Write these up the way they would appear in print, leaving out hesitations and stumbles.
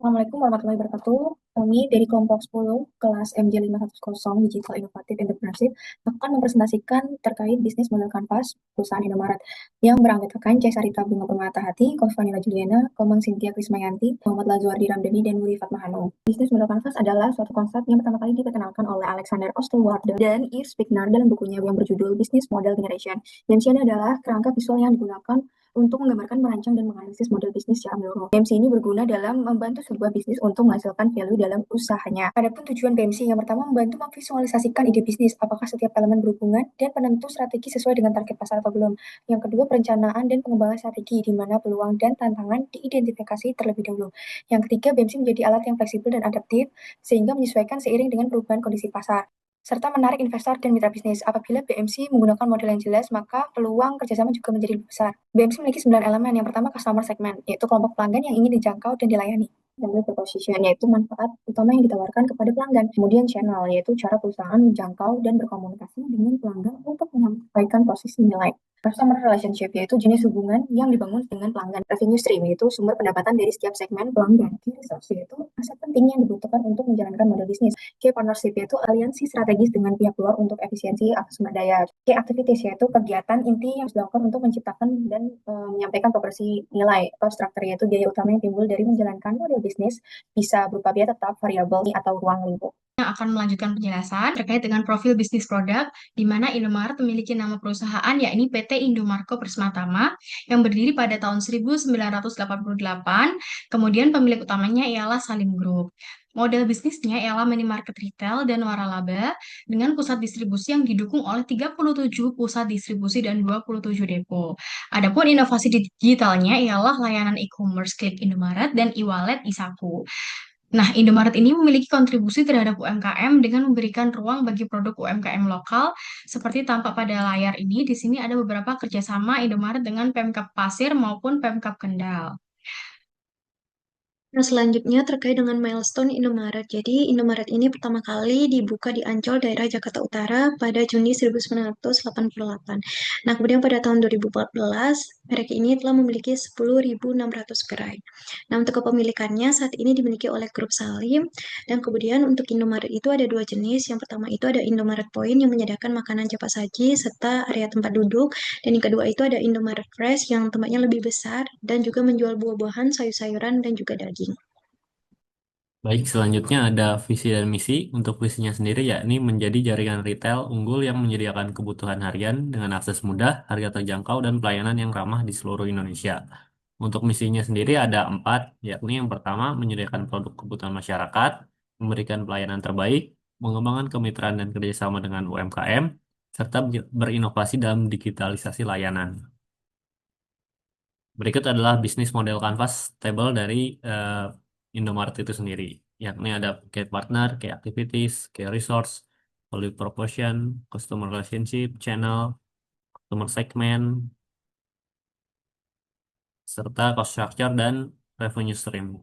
Assalamualaikum warahmatullahi wabarakatuh. Kami dari kelompok 10 kelas MJ510 Digital Innovative Entrepreneurship akan mempresentasikan terkait bisnis model kanvas perusahaan Indomaret yang beranggotakan C. Sarita Bunga Permatahati, Koffanila Juliana, Komang Cynthia Krismayanti, Muhammad Lazuardi Ramdhani, dan Nuri Fatmahano. Bisnis model kanvas adalah suatu konsep yang pertama kali diperkenalkan oleh Alexander Osterwalder dan Yves Spignar dalam bukunya yang berjudul Business Model Generation. BMC ini adalah kerangka visual yang digunakan untuk menggambarkan, merancang, dan menganalisis model bisnis secara menyeluruh. BMC ini berguna dalam membantu sebuah bisnis untuk menghasilkan value dalam usahanya. Adapun tujuan BMC yang pertama membantu memvisualisasikan ide bisnis, apakah setiap elemen berhubungan dan penentu strategi sesuai dengan target pasar atau belum. Yang kedua, perencanaan dan pengembangan strategi, di mana peluang dan tantangan diidentifikasi terlebih dahulu. Yang ketiga, BMC menjadi alat yang fleksibel dan adaptif, sehingga menyesuaikan seiring dengan perubahan kondisi pasar serta menarik investor dan mitra bisnis. Apabila BMC menggunakan model yang jelas, maka peluang kerjasama juga menjadi lebih besar. BMC memiliki 9 elemen. Yang pertama, customer segment, yaitu kelompok pelanggan yang ingin dijangkau dan dilayani. Value proposition, yaitu manfaat utama yang ditawarkan kepada pelanggan. Kemudian channel, yaitu cara perusahaan menjangkau dan berkomunikasi dengan pelanggan untuk menyampaikan posisi nilai. Customer relationship, yaitu jenis hubungan yang dibangun dengan pelanggan. Revenue stream, yaitu sumber pendapatan dari setiap segmen pelanggan. Key resource, yaitu aset penting yang dibutuhkan untuk menjalankan model bisnis. Key partnership, yaitu aliansi strategis dengan pihak luar untuk efisiensi sumber daya. Key activities, yaitu kegiatan inti yang dilakukan untuk menciptakan dan menyampaikan proporsi nilai. Atau structure, yaitu biaya utama yang timbul dari menjalankan model bisnis, bisa berupa biaya tetap, variabel, atau ruang lingkup. Yang akan melanjutkan penjelasan terkait dengan profil bisnis produk, di mana Indomaret memiliki nama perusahaan yakni PT Indomarko Prismatama yang berdiri pada tahun 1988. Kemudian pemilik utamanya ialah Salim Group. Model bisnisnya ialah minimarket retail dan waralaba dengan pusat distribusi yang didukung oleh 37 pusat distribusi dan 27 depo. Adapun inovasi digitalnya ialah layanan e-commerce Klik Indomaret dan e-wallet Isaku. Nah, Indomaret ini memiliki kontribusi terhadap UMKM dengan memberikan ruang bagi produk UMKM lokal. Seperti tampak pada layar ini, di sini ada beberapa kerjasama Indomaret dengan Pemkab Pasir maupun Pemkab Kendal. Nah, selanjutnya terkait dengan milestone Indomaret. Jadi, Indomaret ini pertama kali dibuka di Ancol, daerah Jakarta Utara pada Juni 1988. Nah, kemudian pada tahun 2014, merek ini telah memiliki 10.600 gerai. Nah, untuk kepemilikannya saat ini dimiliki oleh Grup Salim. Dan kemudian untuk Indomaret itu ada dua jenis. Yang pertama itu ada Indomaret Point yang menyediakan makanan cepat saji serta area tempat duduk. Dan yang kedua itu ada Indomaret Fresh yang tempatnya lebih besar dan juga menjual buah-buahan, sayur-sayuran, dan juga daging. Baik, selanjutnya ada visi dan misi. Untuk visinya sendiri yakni menjadi jaringan retail unggul yang menyediakan kebutuhan harian dengan akses mudah, harga terjangkau, dan pelayanan yang ramah di seluruh Indonesia. Untuk misinya sendiri ada 4, yakni yang pertama menyediakan produk kebutuhan masyarakat, memberikan pelayanan terbaik, mengembangkan kemitraan dan kerjasama dengan UMKM, serta berinovasi dalam digitalisasi layanan. Berikut adalah bisnis model kanvas table dari Indomaret itu sendiri, yakni ada key partner, key activities, key resource, value proposition, customer relationship, channel, customer segment, serta cost structure dan revenue stream.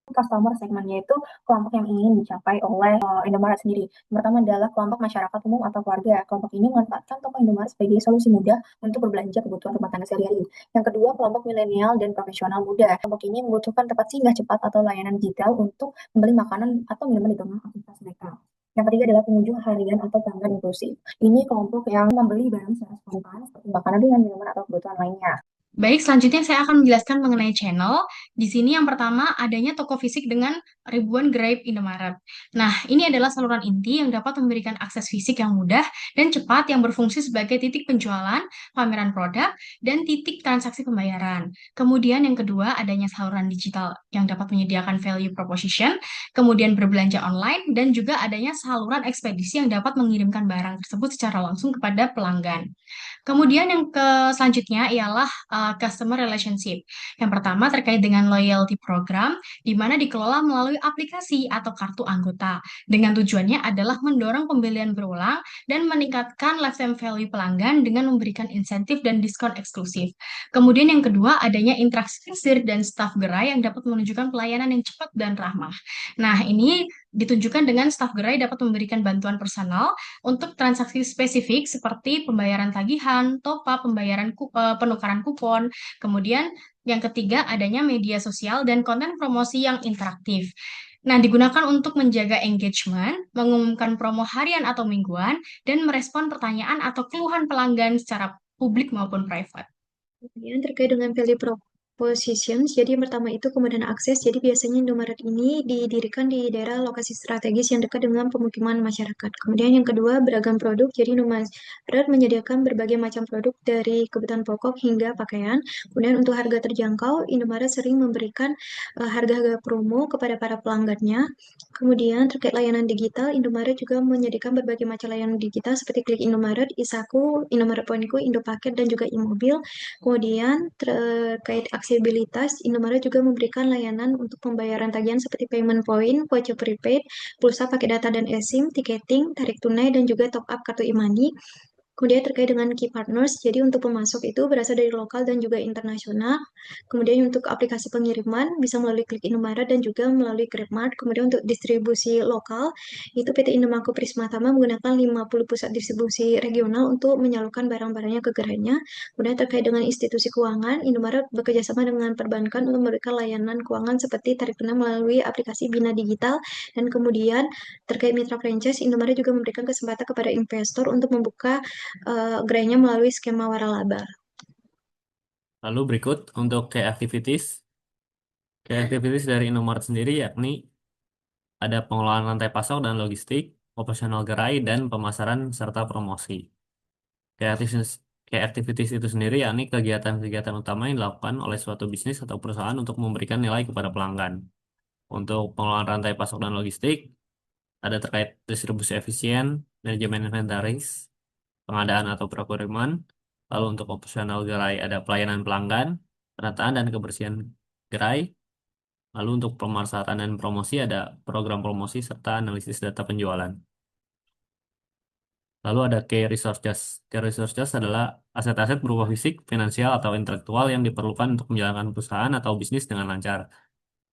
Customer segmennya itu kelompok yang ingin dicapai oleh Indomaret sendiri. Yang pertama adalah kelompok masyarakat umum atau keluarga. Kelompok ini memanfaatkan toko Indomaret sebagai solusi mudah untuk berbelanja kebutuhan rumah tangga sehari-hari. Yang kedua, kelompok milenial dan profesional muda. Kelompok ini membutuhkan tempat singgah cepat atau layanan digital untuk membeli makanan atau minuman di tengah aktivitas mereka. Yang ketiga adalah pengunjung harian atau pelanggan inklusif. Ini kelompok yang membeli barang secara spontan seperti makanan dengan minuman atau kebutuhan lainnya. Baik, selanjutnya saya akan menjelaskan mengenai channel. Di sini yang pertama adanya toko fisik dengan ribuan gerai Indomaret. Nah, ini adalah saluran inti yang dapat memberikan akses fisik yang mudah dan cepat yang berfungsi sebagai titik penjualan, pameran produk, dan titik transaksi pembayaran. Kemudian yang kedua adanya saluran digital yang dapat menyediakan value proposition, kemudian berbelanja online, dan juga adanya saluran ekspedisi yang dapat mengirimkan barang tersebut secara langsung kepada pelanggan. Kemudian yang selanjutnya ialah customer relationship. Yang pertama terkait dengan loyalty program, di mana dikelola melalui aplikasi atau kartu anggota. Dengan tujuannya adalah mendorong pembelian berulang dan meningkatkan lifetime value pelanggan dengan memberikan insentif dan diskon eksklusif. Kemudian yang kedua adanya interaksi kasir dan staf gerai yang dapat menunjukkan pelayanan yang cepat dan ramah. Nah, ini ditunjukkan dengan staf gerai dapat memberikan bantuan personal untuk transaksi spesifik seperti pembayaran tagihan, top up, penukaran kupon. Kemudian yang ketiga adanya media sosial dan konten promosi yang interaktif. Nah, digunakan untuk menjaga engagement, mengumumkan promo harian atau mingguan, dan merespon pertanyaan atau keluhan pelanggan secara publik maupun private. Kemudian terkait dengan value propositions, jadi yang pertama itu kemudahan akses. Jadi biasanya Indomaret ini didirikan di daerah lokasi strategis yang dekat dengan pemukiman masyarakat. Kemudian yang kedua beragam produk. Jadi Indomaret menyediakan berbagai macam produk dari kebutuhan pokok hingga pakaian. Kemudian untuk harga terjangkau, Indomaret sering memberikan harga-harga promo kepada para pelanggannya. Kemudian terkait layanan digital, Indomaret juga menyediakan berbagai macam layanan digital seperti Klik Indomaret, Isaku, Indomaret Poinku, Indopaket, dan juga Imobil. Kemudian terkait aksesibilitas, Indomaret juga memberikan layanan untuk pembayaran tagihan seperti payment point, voucher prepaid, pulsa pakai data dan eSIM, tiketing, tarik tunai, dan juga top up kartu e-money. Kemudian terkait dengan key partners, jadi untuk pemasok itu berasal dari lokal dan juga internasional. Kemudian untuk aplikasi pengiriman bisa melalui Klik Indomaret dan juga melalui GrabMart. Kemudian untuk distribusi lokal, itu PT Indomaret Prismatama menggunakan 50 pusat distribusi regional untuk menyalurkan barang-barangnya ke gerainya. Kemudian terkait dengan institusi keuangan, Indomaret bekerjasama dengan perbankan untuk memberikan layanan keuangan seperti tarik tunai melalui aplikasi Bina Digital. Dan kemudian terkait mitra franchise, Indomaret juga memberikan kesempatan kepada investor untuk membuka gerainya melalui skema waralaba. Lalu berikut untuk key activities dari Indomaret sendiri yakni ada pengelolaan rantai pasok dan logistik, operasional gerai, dan pemasaran serta promosi. Key activities, key activities itu sendiri yakni kegiatan-kegiatan utama yang dilakukan oleh suatu bisnis atau perusahaan untuk memberikan nilai kepada pelanggan. Untuk pengelolaan rantai pasok dan logistik, ada terkait distribusi efisien, manajemen inventaris, pengadaan atau procurement. Lalu untuk operasional gerai ada pelayanan pelanggan, penataan dan kebersihan gerai. Lalu untuk pemasaran dan promosi ada program promosi serta analisis data penjualan. Lalu ada key resources. Key resources adalah aset-aset berupa fisik, finansial, atau intelektual yang diperlukan untuk menjalankan perusahaan atau bisnis dengan lancar.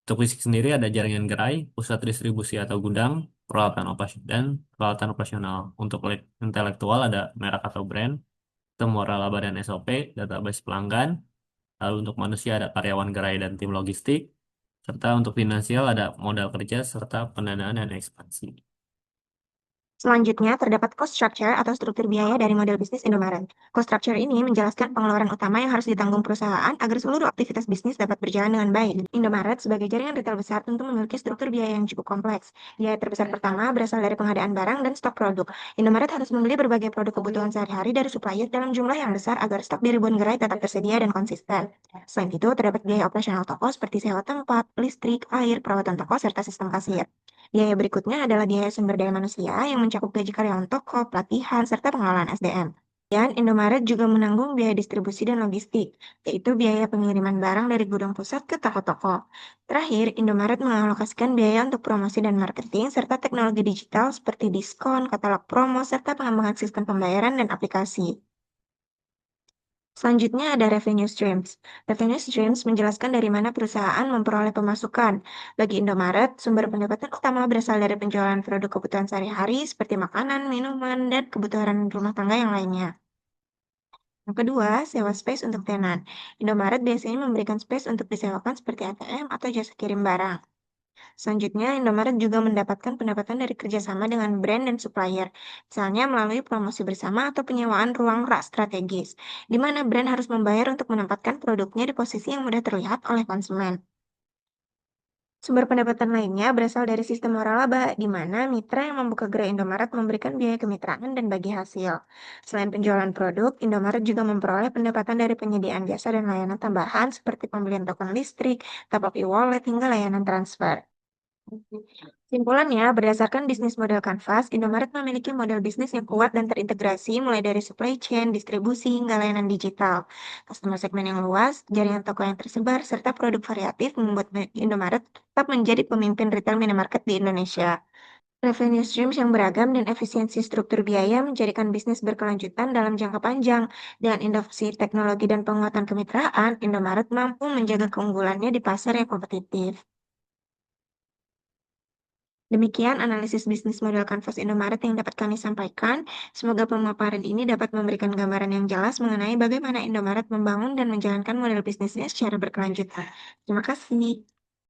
Untuk fisik sendiri ada jaringan gerai, pusat distribusi atau gudang, peralatan operasional. Untuk intelektual ada merek atau brand, sistem waralaba dan SOP, database pelanggan. Lalu untuk manusia ada karyawan gerai dan tim logistik. Serta untuk finansial ada modal kerja serta pendanaan dan ekspansi. Selanjutnya, terdapat cost structure atau struktur biaya dari model bisnis Indomaret. Cost structure ini menjelaskan pengeluaran utama yang harus ditanggung perusahaan agar seluruh aktivitas bisnis dapat berjalan dengan baik. Indomaret sebagai jaringan retail besar tentu memiliki struktur biaya yang cukup kompleks. Biaya terbesar pertama berasal dari pengadaan barang dan stok produk. Indomaret harus membeli berbagai produk kebutuhan sehari-hari dari supplier dalam jumlah yang besar agar stok di ribuan gerai tetap tersedia dan konsisten. Selain itu, terdapat biaya operasional toko seperti sewa tempat, listrik, air, perawatan toko, serta sistem kasir. Biaya berikutnya adalah biaya sumber daya manusia yang mencakup gaji karyawan toko, pelatihan, serta pengelolaan SDM. Dan Indomaret juga menanggung biaya distribusi dan logistik, yaitu biaya pengiriman barang dari gudang pusat ke toko-toko. Terakhir, Indomaret mengalokasikan biaya untuk promosi dan marketing, serta teknologi digital seperti diskon, katalog promo, serta pengembangan sistem pembayaran dan aplikasi. Selanjutnya ada revenue streams. Revenue streams menjelaskan dari mana perusahaan memperoleh pemasukan. Bagi Indomaret, sumber pendapatan utama berasal dari penjualan produk kebutuhan sehari-hari seperti makanan, minuman, dan kebutuhan rumah tangga yang lainnya. Yang kedua, sewa space untuk tenan. Indomaret biasanya memberikan space untuk disewakan seperti ATM atau jasa kirim barang. Selanjutnya, Indomaret juga mendapatkan pendapatan dari kerjasama dengan brand dan supplier, misalnya melalui promosi bersama atau penyewaan ruang rak strategis, di mana brand harus membayar untuk menempatkan produknya di posisi yang mudah terlihat oleh konsumen. Sumber pendapatan lainnya berasal dari sistem waralaba, di mana mitra yang membuka gerai Indomaret memberikan biaya kemitraan dan bagi hasil. Selain penjualan produk, Indomaret juga memperoleh pendapatan dari penyediaan jasa dan layanan tambahan seperti pembelian token listrik, top-up e-wallet, hingga layanan transfer. Simpulannya, berdasarkan bisnis model Canvas, Indomaret memiliki model bisnis yang kuat dan terintegrasi mulai dari supply chain, distribusi, hingga layanan digital. Customer segmen yang luas, jaringan toko yang tersebar, serta produk variatif membuat Indomaret tetap menjadi pemimpin retail minimarket di Indonesia. Revenue streams yang beragam dan efisiensi struktur biaya menjadikan bisnis berkelanjutan dalam jangka panjang. Dengan inovasi teknologi dan penguatan kemitraan, Indomaret mampu menjaga keunggulannya di pasar yang kompetitif. Demikian analisis bisnis model kanvas Indomaret yang dapat kami sampaikan. Semoga pemaparan ini dapat memberikan gambaran yang jelas mengenai bagaimana Indomaret membangun dan menjalankan model bisnisnya secara berkelanjutan. Terima kasih.